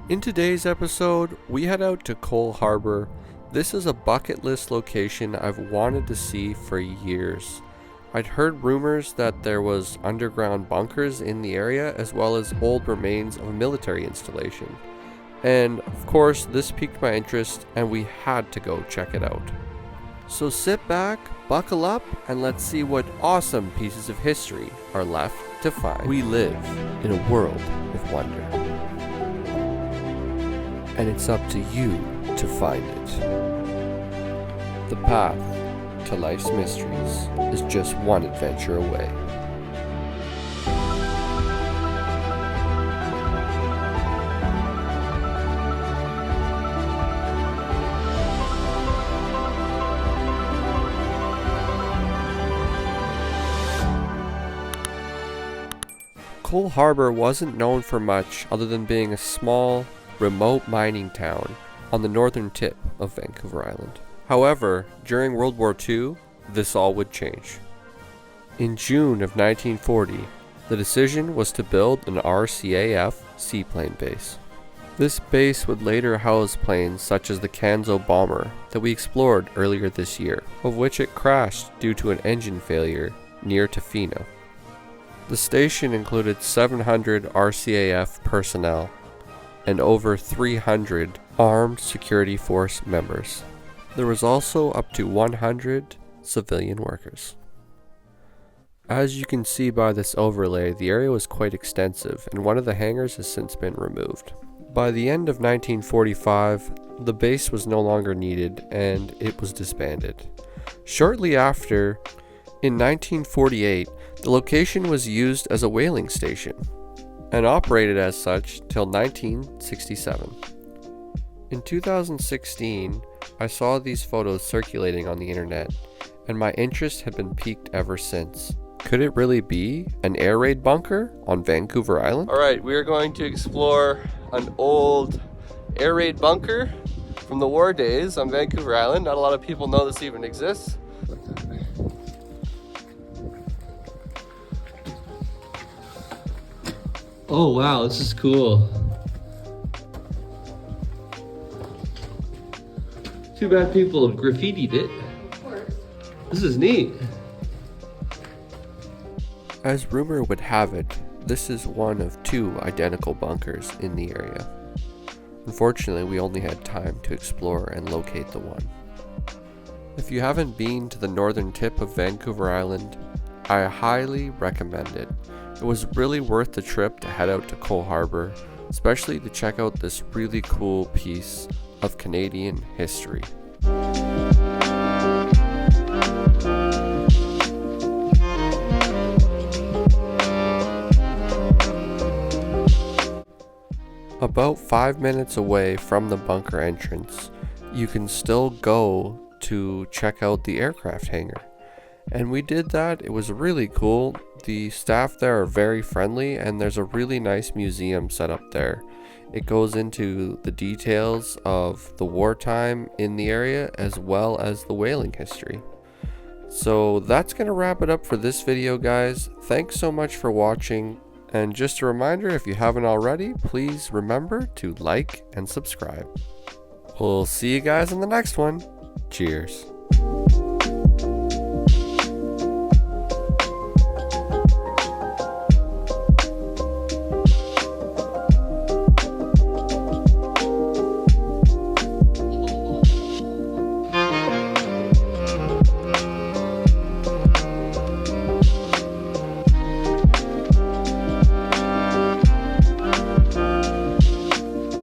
In today's episode, we head out to Cole Harbour. This is a bucket list location I've wanted to see for years. I'd heard rumors that there was underground bunkers in the area as well as old remains of a military installation. And of course, this piqued my interest and we had to go check it out. So sit back, buckle up, and let's see what awesome pieces of history are left to find. We live in a world of wonder. And it's up to you to find it. The path to life's mysteries is just one adventure away. Cole Harbour wasn't known for much other than being a small, remote mining town on the northern tip of Vancouver Island. However, during World War II, this all would change. In June of 1940, the decision was to build an RCAF seaplane base. This base would later house planes such as the Canzo bomber that we explored earlier this year, of which it crashed due to an engine failure near Tofino. The station included 700 RCAF personnel and over 300 armed security force members. There was also up to 100 civilian workers. As you can see by this overlay, the area was quite extensive and one of the hangars has since been removed. By the end of 1945, the base was no longer needed and it was disbanded. Shortly after, in 1948, the location was used as a whaling station and operated as such till 1967. In 2016, I saw these photos circulating on the internet, and my interest had been piqued ever since. Could it really be an air raid bunker on Vancouver Island? Alright, we are going to explore an old air raid bunker from the war days on Vancouver Island. Not a lot of people know this even exists. Oh wow, this is cool. Too bad people have graffitied it. Of course. This is neat. As rumor would have it, this is one of two identical bunkers in the area. Unfortunately, we only had time to explore and locate the one. If you haven't been to the northern tip of Vancouver Island, I highly recommend it. It was really worth the trip to head out to Cole Harbour, especially to check out this really cool piece of Canadian history. About 5 minutes away from the bunker entrance, you can still go to check out the aircraft hangar. And we did that. It was really cool. The staff there are very friendly and there's a really nice museum set up there. It goes into the details of the wartime in the area as well as the whaling history. So that's going to wrap it up for this video, guys. Thanks so much for watching. And just a reminder, if you haven't already, please remember to like and subscribe. We'll see you guys in the next one. Cheers.